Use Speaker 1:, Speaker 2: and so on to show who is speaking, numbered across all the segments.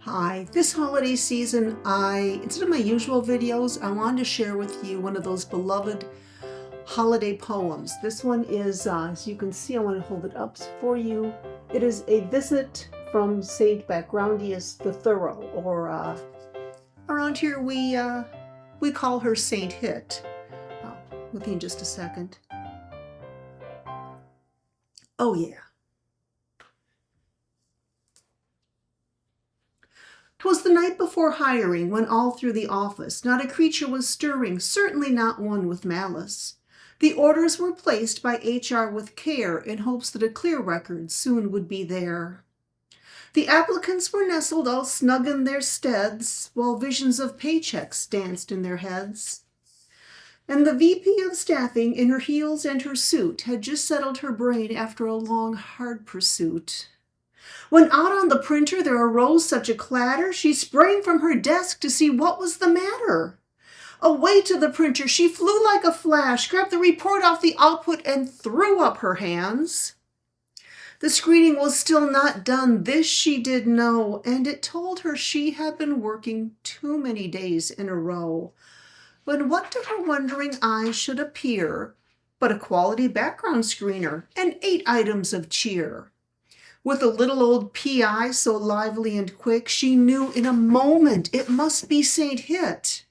Speaker 1: Hi, this holiday season, instead of my usual videos, I wanted to share with you one of those beloved holiday poems. This one is, as you can see, I want to hold it up for you. It is a visit from Saint Backgroundius the Thorough, or around here we call her Saint Hit. With me in just a second. Oh yeah. 'Twas the night before hiring, when all through the office not a creature was stirring, certainly not one with malice. The orders were placed by HR with care, in hopes that a clear record soon would be there. The applicants were nestled all snug in their steads, while visions of paychecks danced in their heads. And the VP of staffing, in her heels and her suit, had just settled her brain after a long, hard pursuit. When out on the printer there arose such a clatter, she sprang from her desk to see what was the matter. Away to the printer she flew like a flash, grabbed the report off the output, and threw up her hands. The screening was still not done, this she did know, and it told her she had been working too many days in a row. When what to her wondering eyes should appear but a quality background screener and 8 items of cheer. With a little old PI so lively and quick, she knew in a moment it must be Saint Hit.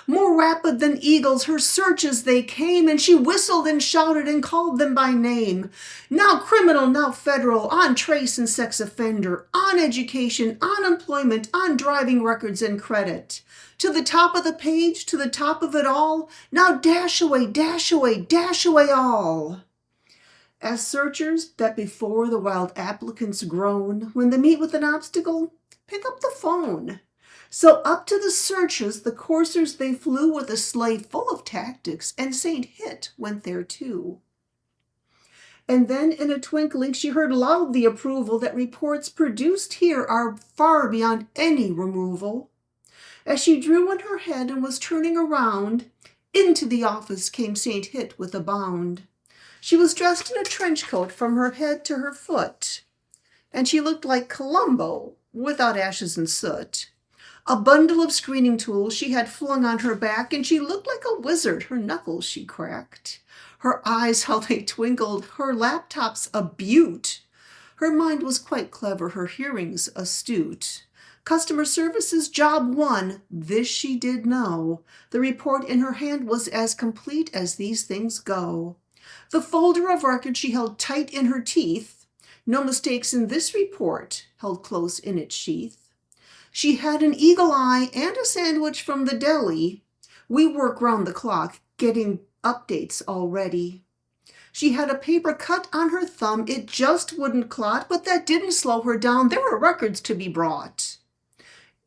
Speaker 1: More rapid than eagles her searches they came, and she whistled and shouted and called them by name. Now criminal, now federal, on trace and sex offender, on education, on employment, on driving records and credit. To the top of the page, to the top of it all, now dash away, dash away, dash away all. As searchers that before the wild applicants groan, when they meet with an obstacle, pick up the phone. So up to the searchers, the coursers they flew with a sleigh full of tactics, and Saint Hit went there too. And then in a twinkling she heard loud the approval that reports produced here are far beyond any removal. As she drew in her head and was turning around, into the office came Saint Hit with a bound. She was dressed in a trench coat from her head to her foot, and she looked like Columbo without ashes and soot. A bundle of screening tools she had flung on her back, and she looked like a wizard, her knuckles she cracked. Her eyes, how they twinkled, her laptop's a beaut. Her mind was quite clever, her hearing's astute. Customer service's job won, this she did know. The report in her hand was as complete as these things go. The folder of record she held tight in her teeth. No mistakes in this report, held close in its sheath. She had an eagle eye and a sandwich from the deli. We work round the clock, getting updates already. She had a paper cut on her thumb, it just wouldn't clot, but that didn't slow her down, there were records to be brought.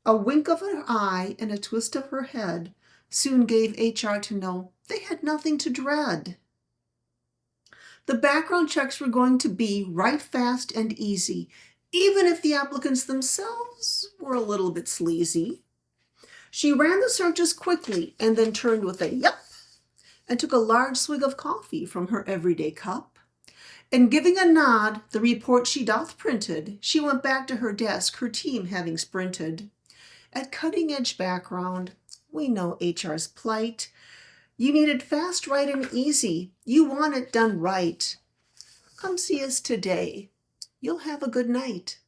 Speaker 1: A wink of her eye and a twist of her head soon gave HR to know they had nothing to dread. The background checks were going to be right fast and easy, even if the applicants themselves were a little bit sleazy. She ran the searches quickly and then turned with a yup and took a large swig of coffee from her everyday cup. And giving a nod, the report she doth printed, she went back to her desk, her team having sprinted. At Cutting Edge Background, we know HR's plight. You need it fast, right, and easy. You want it done right. Come see us today. You'll have a good night.